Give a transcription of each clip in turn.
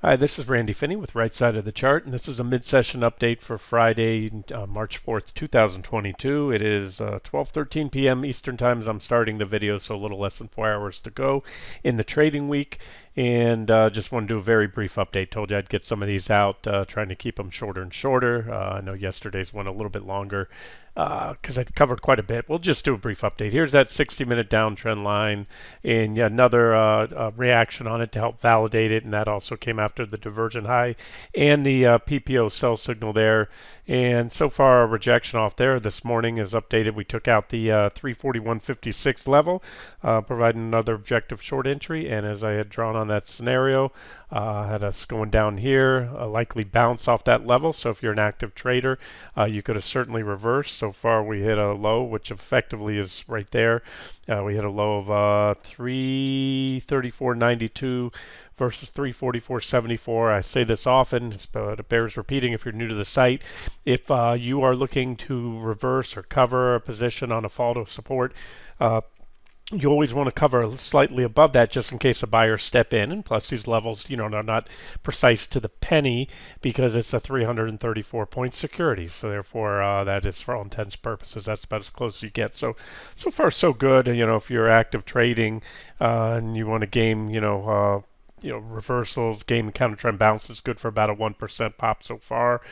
Hi, this is Randy Finney with Right Side of the Chart, and this is a mid-session update for Friday, March 4th, 2022. It is 12:13 p.m. Eastern Time as I'm starting the video, so a little less than 4 hours to go in the trading week. And just want to do a very brief update. Told you I'd get some of these out, trying to keep them shorter and shorter. I know yesterday's went a little bit longer because I covered quite a bit. We'll just do a brief update. Here's that 60-minute downtrend line, and another reaction on it to help validate it, and that also came after the divergent high and the PPO sell signal there. And so far, a rejection off there this morning is updated. We took out the 341.56 level, providing another objective short entry. And as I had drawn on that scenario, had us going down here, a likely bounce off that level. So if you're an active trader, you could have certainly reversed. So far, we hit a low, which effectively is right there. We hit a low of 334.92 versus 344.74. I say this often, but it bears repeating if you're new to the site. If you are looking to reverse or cover a position on a fall to support, you always want to cover slightly above that just in case a buyer step in. And plus these levels, are not precise to the penny because it's a 334 point security. So therefore, that is, for all intents and purposes, that's about as close as you get. So far so good. If you're active trading and you want to game, reversals, game and counter trend bounce is good for about a 1% pop so far.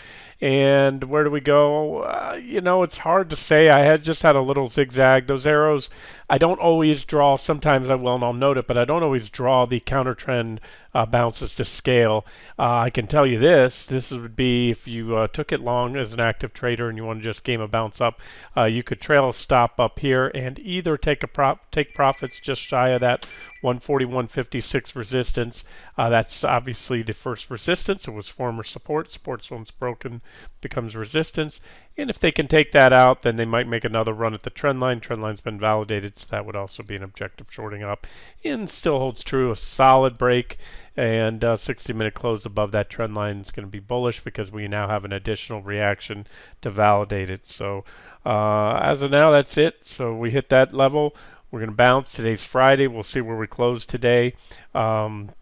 And where do we go? It's hard to say. I had just had a little zigzag. Those arrows, I don't always draw. Sometimes I will, and I'll note it, but I don't always draw the counter trend bounces to scale. I can tell you this would be if you took it long as an active trader and you want to just game a bounce up, you could trail a stop up here and either take profits just shy of that 141.56 resistance. That's obviously the first resistance. It was former support. Support's once broken becomes resistance. And if they can take that out, then they might make another run at the trend line. Trend line's been validated, so that would also be an objective shorting up. And still holds true, a solid break and 60-minute close above that trend line is going to be bullish because we now have an additional reaction to validate it. So as of now, that's it. So we hit that level. We're going to bounce. Today's Friday. We'll see where we close today. And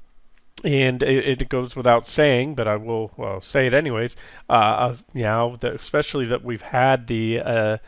it goes without saying, but I will say it anyways. Especially that we've had the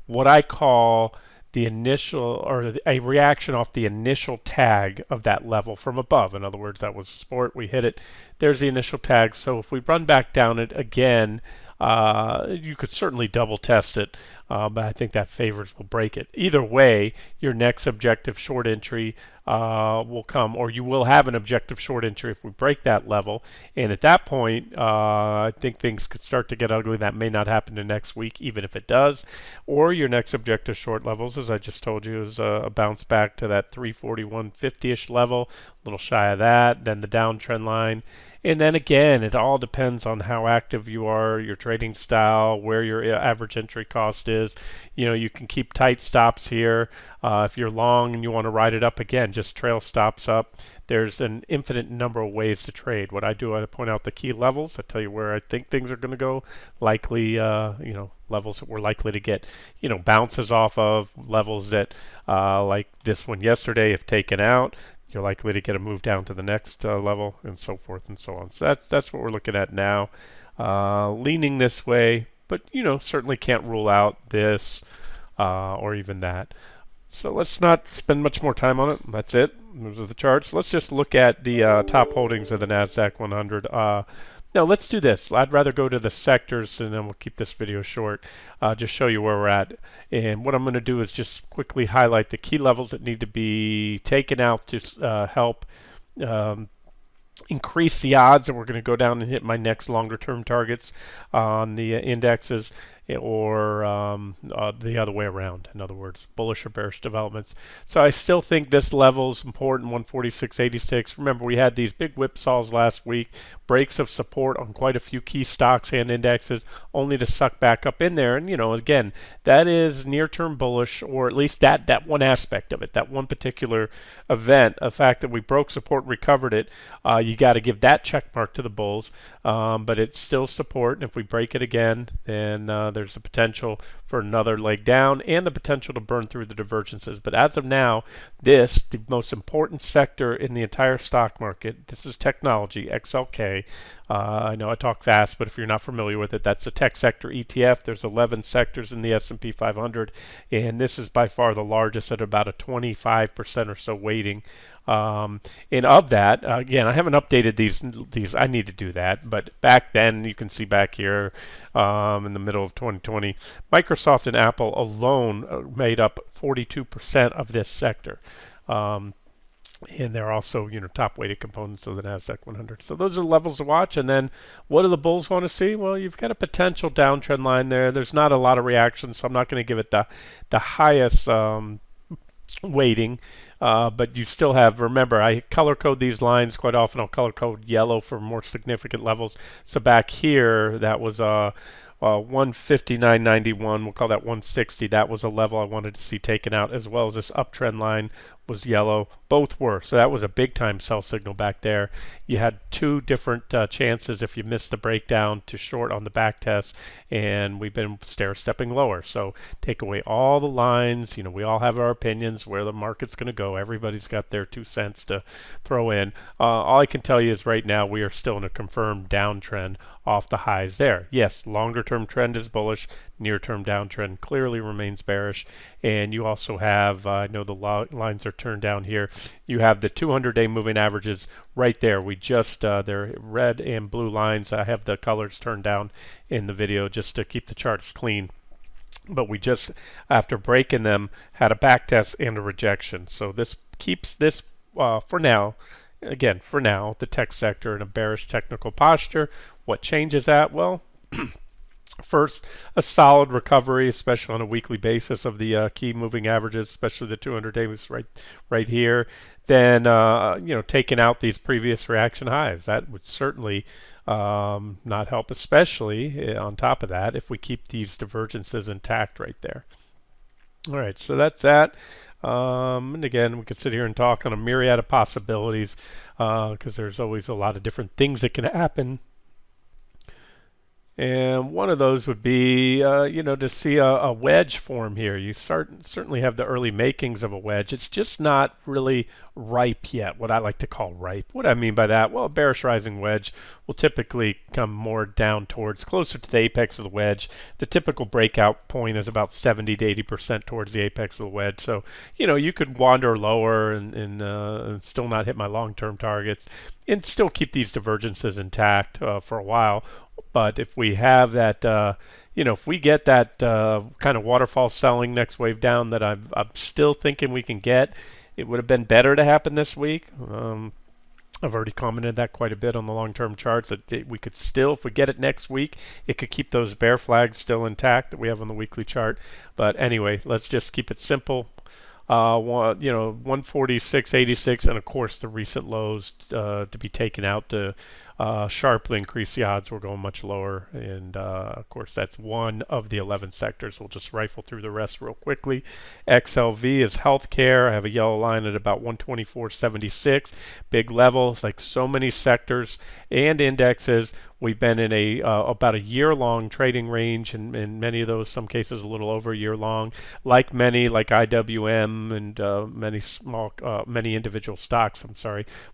what I call the initial or a reaction off the initial tag of that level from above. In other words, that was a support. We hit it. There's the initial tag. So if we run back down it again, you could certainly double test it, but I think that favors will break it. Either way, your next objective short entry will come, or you will have an objective short entry if we break that level. And at that point, I think things could start to get ugly. That may not happen in next week, even if it does. Or your next objective short levels, as I just told you, is a bounce back to that 341.50-ish level, a little shy of that, then the downtrend line. And then again, it all depends on how active you are, your trading style, where your average entry cost is. You can keep tight stops here. If you're long and you want to ride it up again, just trail stops up. There's an infinite number of ways to trade. What I do, I point out the key levels. I tell you where I think things are going to go. Likely, levels that we're likely to get, bounces off of, levels that, like this one yesterday, if taken out, you're likely to get a move down to the next level, and so forth and so on. So that's what we're looking at now, leaning this way, but certainly can't rule out this or even that. So let's not spend much more time on it. That's it. Those are the charts. Let's just look at the top holdings of the Nasdaq 100. Now let's do this. I'd rather go to the sectors, and then we'll keep this video short. Just show you where we're at. And what I'm going to do is just quickly highlight the key levels that need to be taken out to help increase the odds that we're going to go down and hit my next longer term targets on the indexes, or the other way around. In other words, bullish or bearish developments. So I still think this level is important, 146.86. Remember, we had these big whipsaws last week, breaks of support on quite a few key stocks and indexes, only to suck back up in there. And again, that is near-term bullish, or at least that one aspect of it, that one particular event, the fact that we broke support, recovered it. You got to give that check mark to the bulls, but it's still support. And if we break it again, then there's the potential for another leg down and the potential to burn through the divergences. But as of now, this, the most important sector in the entire stock market, this is technology, XLK. I know I talk fast, but if you're not familiar with it, that's the tech sector ETF. There's 11 sectors in the S&P 500, and this is by far the largest at about a 25% or so weighting. And of that, again, I haven't updated these. I need to do that. But back then, you can see back here in the middle of 2020, Microsoft and Apple alone made up 42% of this sector. And they're also, top weighted components of the Nasdaq 100. So those are the levels to watch. And then what do the bulls want to see? Well, you've got a potential downtrend line there. There's not a lot of reaction, so I'm not going to give it the highest weighting. But you still have, remember, I color code these lines quite often. I'll color code yellow for more significant levels. So back here, that was 159.91. We'll call that 160. That was a level I wanted to see taken out, as well as this uptrend line was yellow. Both were. So that was a big time sell signal back there. You had two different chances if you missed the breakdown to short on the back test, and we've been stair stepping lower. So take away all the lines. We all have our opinions where the market's going to go. Everybody's got their 2 cents to throw in. All I can tell you is right now we are still in a confirmed downtrend off the highs there. Yes, longer term trend is bullish. Near term downtrend clearly remains bearish. And you also have, I know the lines are turned down here. You have the 200-day moving averages right there. We just, they're red and blue lines. I have the colors turned down in the video just to keep the charts clean. But we just, after breaking them, had a back test and a rejection. So this keeps this, for now, again, for now, the tech sector in a bearish technical posture. What changes that? Well, first, a solid recovery, especially on a weekly basis of the key moving averages, especially the 200-day was right here. Then, taking out these previous reaction highs. That would certainly not help, especially on top of that, if we keep these divergences intact right there. All right, so that's that. And again, we could sit here and talk on a myriad of possibilities because there's always a lot of different things that can happen. And one of those would be, to see a wedge form here. You certainly have the early makings of a wedge. It's just not really ripe yet, what I like to call ripe. What I mean by that? Well, a bearish rising wedge will typically come more down towards closer to the apex of the wedge. The typical breakout point is about 70 to 80% towards the apex of the wedge. So, you could wander lower and still not hit my long-term targets and still keep these divergences intact for a while. But if we have that, if we get that kind of waterfall selling next wave down that I'm still thinking we can get, it would have been better to happen this week. I've already commented that quite a bit on the long-term charts. That we could still, if we get it next week, it could keep those bear flags still intact that we have on the weekly chart. But anyway, let's just keep it simple. 146.86, and of course the recent lows to be taken out to sharply increase the odds. We're going much lower, and of course that's one of the 11 sectors. We'll just rifle through the rest real quickly. XLV is healthcare. I have a yellow line at about 124.76, big levels. Like so many sectors and indexes, we've been in a about a year-long trading range, and in many of those, some cases a little over a year long. Like IWM and many individual stocks,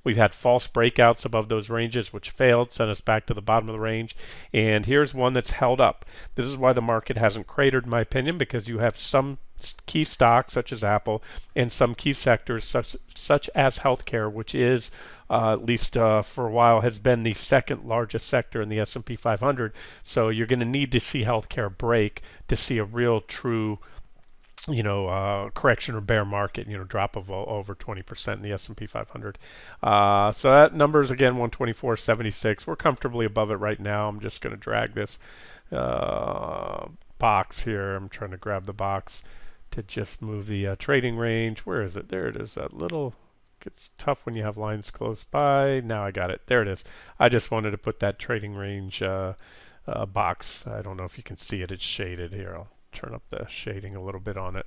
we've had false breakouts above those ranges, which failed, sent us back to the bottom of the range. And here's one that's held up. This is why the market hasn't cratered, in my opinion, because you have some key stocks such as Apple and some key sectors such as healthcare, which is at least for a while has been the second largest sector in the S&P 500. So you're going to need to see healthcare break to see a real true correction or bear market, drop of over 20% in the S&P 500. So that number is again 124.76. We're comfortably above it right now. I'm just going to drag this box here. I'm trying to grab the box to just move the trading range. Where is it? There it is. That little gets tough when you have lines close by. Now I got it. There it is. I just wanted to put that trading range box. I don't know if you can see it. It's shaded here. I'll turn up the shading a little bit on it,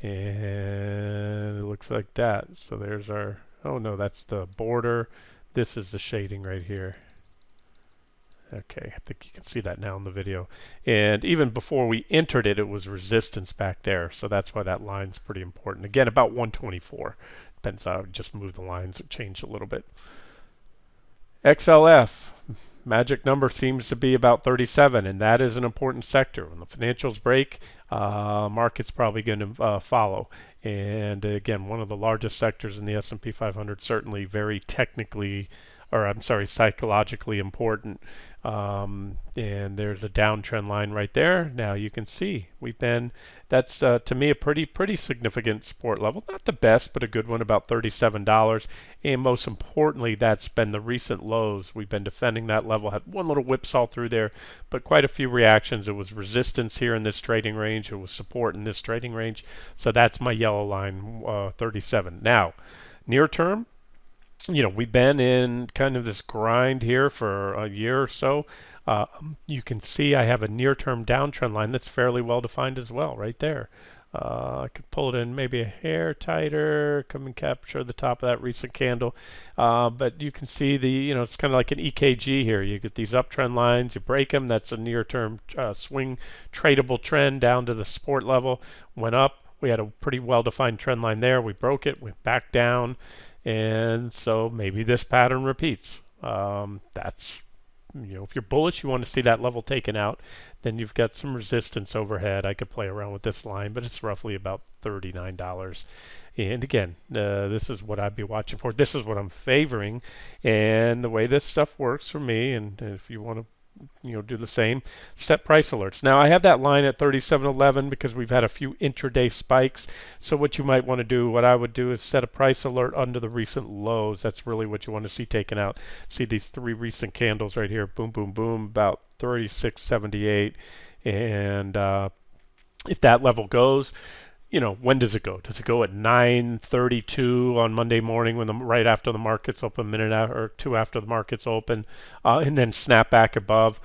and it looks like that. So there's our, oh no, that's the border. This is the shading right here. Okay, I think you can see that now in the video. And even before we entered it, it was resistance back there. So that's why that line's pretty important. Again, about 124. Depends how I just move the lines. It changed a little bit. XLF, magic number seems to be about 37, and that is an important sector. When the financials break, market's probably going to follow. And again, one of the largest sectors in the S&P 500, certainly very technically, or I'm sorry, psychologically important. And there's a downtrend line right there. Now you can see we've been, that's to me a pretty significant support level. Not the best, but a good one, about $37. And most importantly, that's been the recent lows. We've been defending that level. Had one little whipsaw through there, but quite a few reactions. It was resistance here in this trading range. It was support in this trading range. So that's my yellow line, 37. Now, near term, we've been in kind of this grind here for a year or so. You can see I have a near-term downtrend line that's fairly well defined as well, right there. I could pull it in maybe a hair tighter, come and capture the top of that recent candle. But you can see it's kind of like an EKG here. You get these uptrend lines, you break them. That's a near-term swing tradable trend down to the support level. Went up. We had a pretty well-defined trend line there. We broke it, went back down. And so maybe this pattern repeats. That's, if you're bullish, you want to see that level taken out. Then you've got some resistance overhead. I could play around with this line, but it's roughly about $39. And again, this is what I'd be watching for. This is what I'm favoring. And the way this stuff works for me, and if you want to do the same, set price alerts. Now I have that line at 37.11 because we've had a few intraday spikes. So what you might want to do, what I would do, is set a price alert under the recent lows. That's really what you want to see taken out. See these three recent candles right here, boom, boom, boom, about 36.78. And if that level goes, when does it go? Does it go at 9:32 on Monday morning right after the market's open, a minute or two after the market's open, and then snap back above?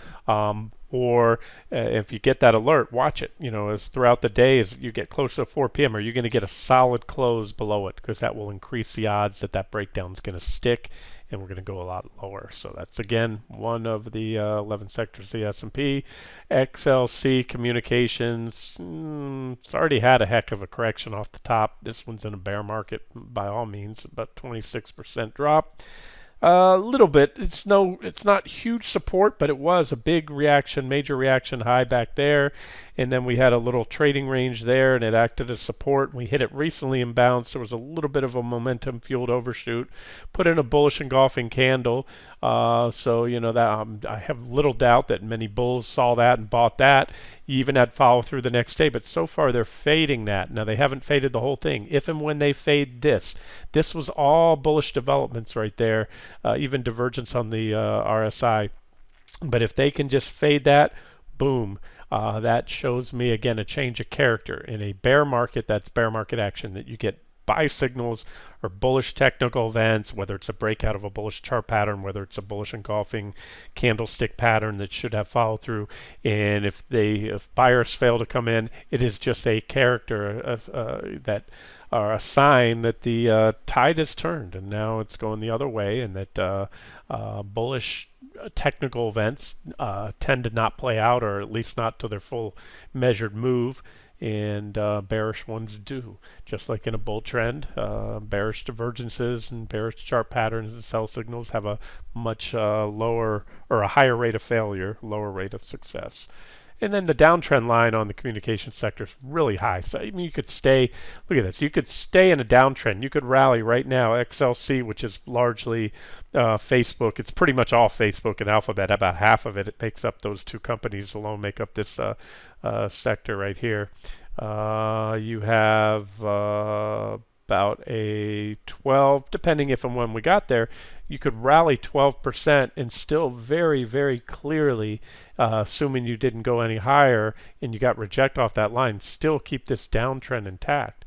Or if you get that alert, watch it. As throughout the day, as you get closer to 4 p.m., are you going to get a solid close below it? Because that will increase the odds that that breakdown is going to stick, and we're going to go a lot lower. So that's, again, one of the 11 sectors of the S&P. XLC Communications, it's already had a heck of a correction off the top. This one's in a bear market by all means, about 26% drop. A little bit. It's not huge support, but it was a big reaction, major reaction high back there. And then we had a little trading range there, and it acted as support. We hit it recently and bounced. There was a little bit of a momentum-fueled overshoot. Put in a bullish engulfing candle. So that I have little doubt that many bulls saw that and bought that. You even had follow through the next day, but so far they're fading that. Now they haven't faded the whole thing. If and when they fade this was all bullish developments right there. Even divergence on the RSI. But if they can just fade that, boom. That shows me, again, a change of character. In a bear market, that's bear market action, that you get buy signals or bullish technical events, whether it's a breakout of a bullish chart pattern, whether it's a bullish engulfing candlestick pattern that should have follow through. And if buyers fail to come in, it is just a character that are a sign that the tide has turned, and now it's going the other way, and that bullish technical events tend to not play out, or at least not to their full measured move, and bearish ones do. Just like in a bull trend, bearish divergences and bearish chart patterns and sell signals have a much lower or a higher rate of failure, lower rate of success. And then the downtrend line on the communication sector is really high. So I mean, you could stay, look at this, you could stay in a downtrend. You could rally right now. XLC, which is largely Facebook, it's pretty much all Facebook and Alphabet. About half of it makes up, those two companies alone make up this sector right here. You have about a 12, depending if and when we got there, you could rally 12% and still very, very clearly, assuming you didn't go any higher and you got reject off that line, still keep this downtrend intact.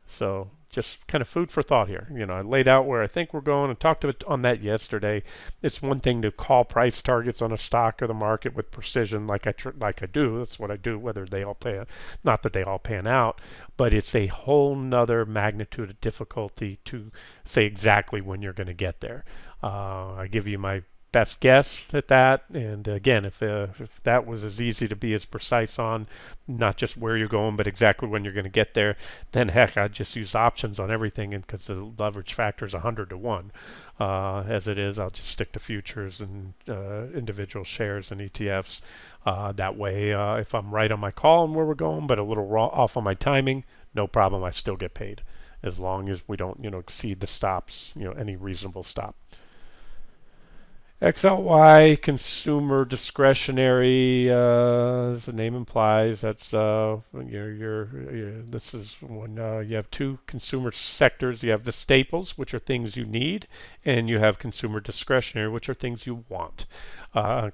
So just kind of food for thought here. I laid out where I think we're going and talked on that yesterday. It's one thing to call price targets on a stock or the market with precision, like I do. That's what I do. Whether they all not that they all pan out, but it's a whole nother magnitude of difficulty to say exactly when you're going to get there. I give you my best guess at that. And again, if that was as easy to be as precise on, not just where you're going, but exactly when you're going to get there, then heck, I'd just use options on everything, and because the leverage factor is 100 to 1. As it is, I'll just stick to futures and individual shares and ETFs. That way, if I'm right on my call and where we're going, but a little off on my timing, no problem. I still get paid as long as we don't, exceed the stops, any reasonable stop. XLY, consumer discretionary, as the name implies, that's this is when you have two consumer sectors. You have the staples, which are things you need, and you have consumer discretionary, which are things you want.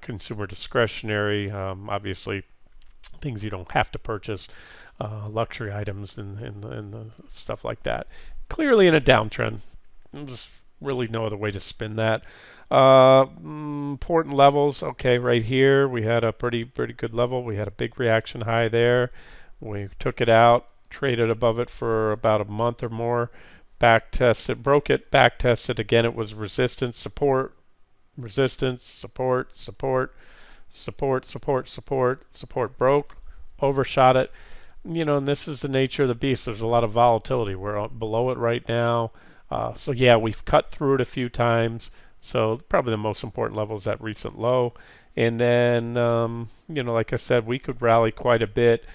Consumer discretionary, obviously, things you don't have to purchase, luxury items and stuff like that. Clearly in a downtrend. There's really no other way to spin that. Important levels. Okay, right here we had a pretty good level. We had a big reaction high there. We took it out, traded above it for about a month or more, back tested, broke it, back tested again. It was resistance, support, resistance, support, support, support, support, support, support, broke, overshot it. And this is the nature of the beast. There's a lot of volatility. We're below it right now. So yeah, we've cut through it a few times. So probably the most important level is that recent low. And then, like I said, we could rally quite a bit.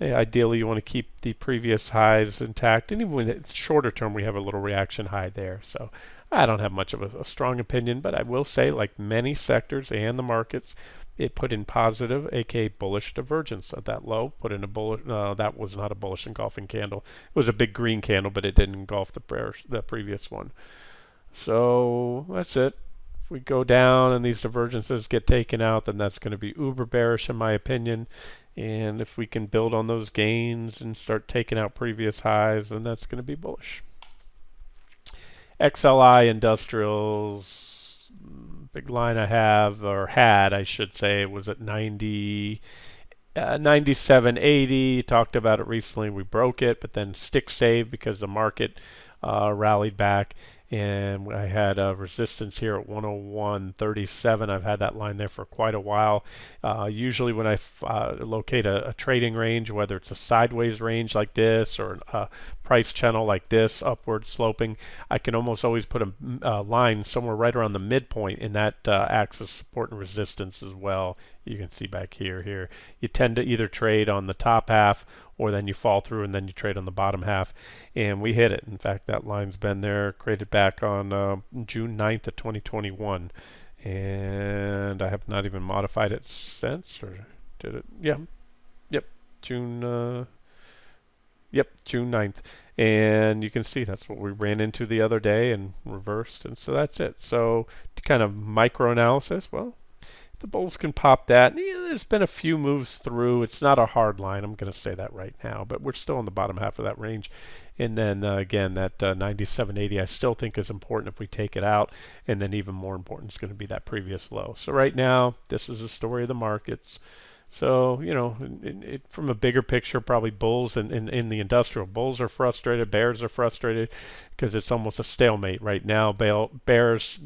Ideally, you want to keep the previous highs intact. And even when it's shorter term, we have a little reaction high there. So I don't have much of a strong opinion, but I will say, like many sectors and the markets, it put in positive, aka bullish divergence at that low. Put in a bullish. That was not a bullish engulfing candle. It was a big green candle, but it didn't engulf the previous one. So that's it. If we go down and these divergences get taken out, then that's going to be uber bearish in my opinion. And if we can build on those gains and start taking out previous highs, then that's going to be bullish. XLI Industrials, big line I have, or had I should say, was at 97.80. Talked about it recently. We broke it, but then stick save because the market rallied back. And I had a resistance here at 101.37. I've had that line there for quite a while. Usually when I locate a trading range, whether it's a sideways range like this or a price channel like this, upward sloping, I can almost always put a line somewhere right around the midpoint, and that acts as support and resistance as well. You can see back here. You tend to either trade on the top half, or then you fall through and then you trade on the bottom half. And we hit it. In fact, that line's been there, created back on June 9th of 2021. And I have not even modified it since, or did it? Yeah. Yep. June 9th. And you can see that's what we ran into the other day and reversed. And so that's it. So to kind of micro analysis, well, the bulls can pop that. There's been a few moves through. It's not a hard line. I'm going to say that right now, but we're still in the bottom half of that range. And then again, that 97.80 I still think is important if we take it out. And then even more important is going to be that previous low. So right now, this is the story of the markets. So, from a bigger picture, probably bulls in the industrial. Bulls are frustrated, bears are frustrated because it's almost a stalemate right now. Bears,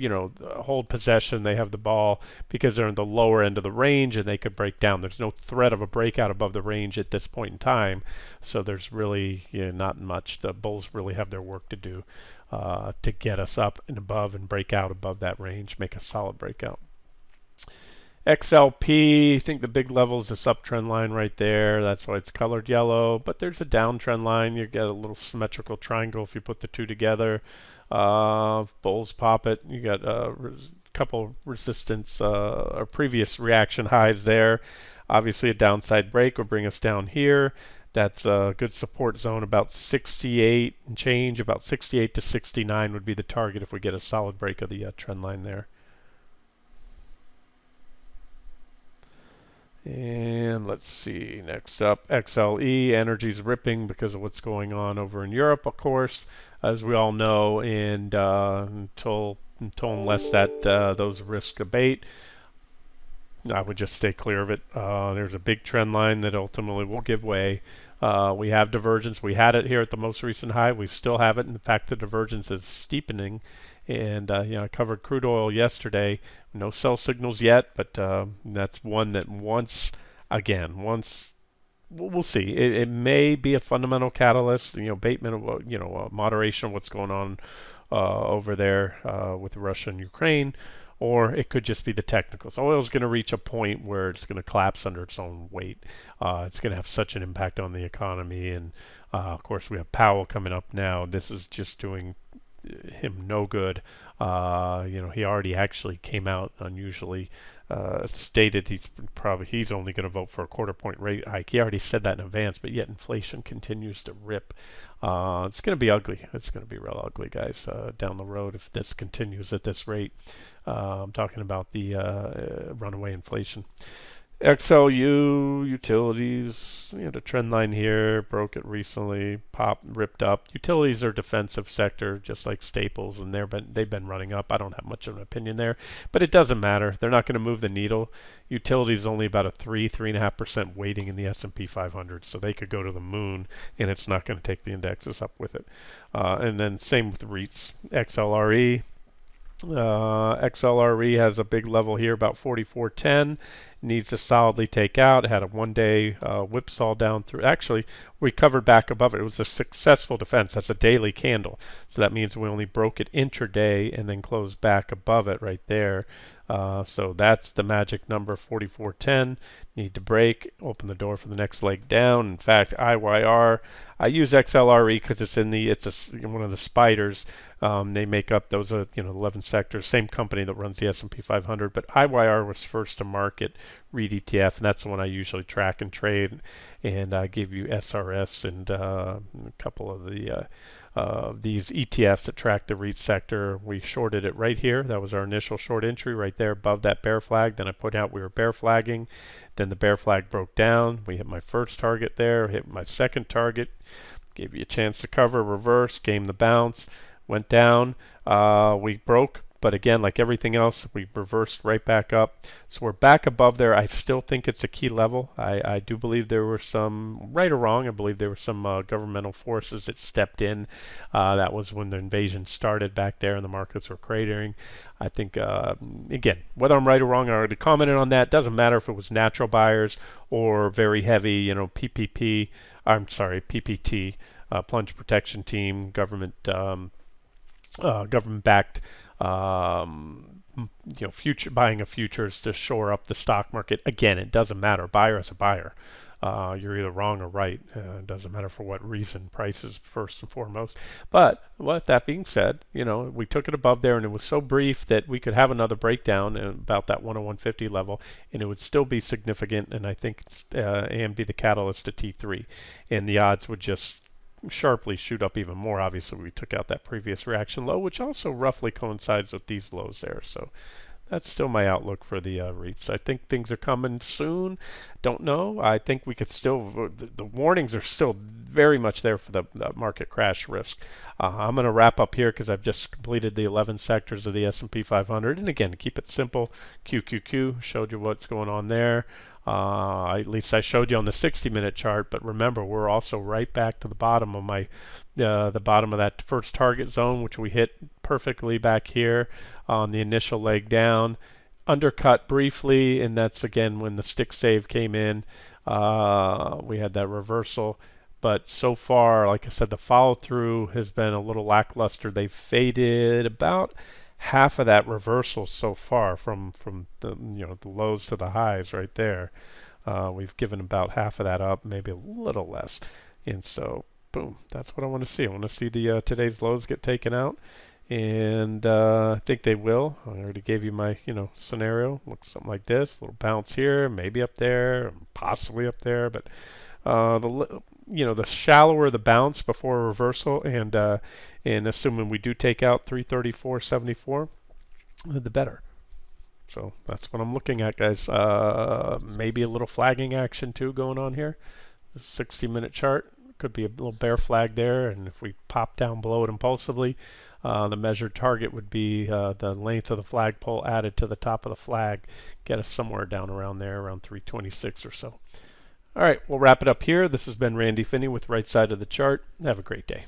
hold possession. They have the ball because they're in the lower end of the range and they could break down. There's no threat of a breakout above the range at this point in time. So there's really not much. The bulls really have their work to do to get us up and above and break out above that range, make a solid breakout. XLP, I think the big level is this uptrend line right there. That's why it's colored yellow. But there's a downtrend line. You get a little symmetrical triangle if you put the two together. Bulls pop it. You got a couple resistance or previous reaction highs there. Obviously, a downside break will bring us down here. That's a good support zone, about 68 and change. About 68 to 69 would be the target if we get a solid break of the trend line there. And let's see, next up, XLE, energy's ripping because of what's going on over in Europe, of course, as we all know, and until unless that those risks abate, I would just stay clear of it. There's a big trend line that ultimately will give way. We have divergence. We had it here at the most recent high. We still have it. In fact, the divergence is steepening. And I covered crude oil yesterday. No sell signals yet, but that's one that once we'll see. It may be a fundamental catalyst, abatement of moderation of what's going on over there with Russia and Ukraine, or it could just be the technicals. Oil is going to reach a point where it's going to collapse under its own weight. It's going to have such an impact on the economy, and of course we have Powell coming up now. This is just doing him no good. He already actually came out unusually stated he's only going to vote for a quarter-point rate hike. He already said that in advance, but yet inflation continues to rip. It's going to be ugly. It's going to be real ugly, guys, down the road if this continues at this rate. I'm talking about the runaway inflation. XLU, utilities, the trend line here, broke it recently, ripped up. Utilities are defensive sector, just like staples, and they've been running up. I don't have much of an opinion there, but it doesn't matter. They're not going to move the needle. Utilities only about a 3.5% weighting in the S&P 500, so they could go to the moon, and it's not going to take the indexes up with it. And then same with the REITs, XLRE. XLRE has a big level here, about 44.10. Needs to solidly take out. It had a one-day whipsaw down through. Actually, we covered back above it. It was a successful defense. That's a daily candle. So that means we only broke it intraday and then closed back above it right there. So that's the magic number, 44.10. Need to break, open the door for the next leg down. In fact, IYR, I use XLRE because it's one of the spiders. They make up those 11 sectors, same company that runs the S&P 500, but IYR was first to market REIT ETF, and that's the one I usually track and trade. And I give you SRS and a couple of these ETFs that track the REIT sector. We shorted it right here. That was our initial short entry right there above that bear flag. Then I put out we were bear flagging. Then the bear flag broke down. We hit my first target there, hit my second target, gave you a chance to cover, reverse, game the bounce, went down. We broke, but again, like everything else, we reversed right back up. So we're back above there. I still think it's a key level. I do believe there were some, right or wrong, I believe there were some governmental forces that stepped in. That was when the invasion started back there and the markets were cratering. I think, again, whether I'm right or wrong, I already commented on that. Doesn't matter if it was natural buyers or very heavy, PPT, plunge protection team, government-backed, buying of futures to shore up the stock market. Again, it doesn't matter. Buyer is a buyer. You're either wrong or right. It doesn't matter for what reason. Prices first and foremost. But with that being said, we took it above there, and it was so brief that we could have another breakdown about that 101.50 level, and it would still be significant. And I think and be the catalyst to T3, and the odds would just sharply shoot up even more. Obviously, we took out that previous reaction low, which also roughly coincides with these lows there. So that's still my outlook for the REITs. I think things are coming soon. Don't know. I think we could still, the warnings are still very much there for the market crash risk. I'm going to wrap up here because I've just completed the 11 sectors of the S&P 500. And again, to keep it simple, QQQ, showed you what's going on there. At least I showed you on the 60-minute chart, but remember, we're also right back to the bottom of the bottom of that first target zone, which we hit perfectly back here on the initial leg down. Undercut briefly, and that's again when the stick save came in. We had that reversal, but so far, like I said, the follow through has been a little lackluster. They've faded about half of that reversal so far from the the lows to the highs right there. We've given about half of that up, maybe a little less, and so boom, that's what I want to see. I want to see the today's lows get taken out, and I think they will. I already gave you my scenario. Looks something like this: a little bounce here, maybe up there, possibly up there, but the shallower the bounce before a reversal, and assuming we do take out 334.74, the better. So that's what I'm looking at, guys. Maybe a little flagging action too going on here. The 60-minute chart could be a little bear flag there, and if we pop down below it impulsively, the measured target would be the length of the flagpole added to the top of the flag, get us somewhere down around there, around 326 or so. All right, we'll wrap it up here. This has been Randy Finney with Right Side of the Chart. Have a great day.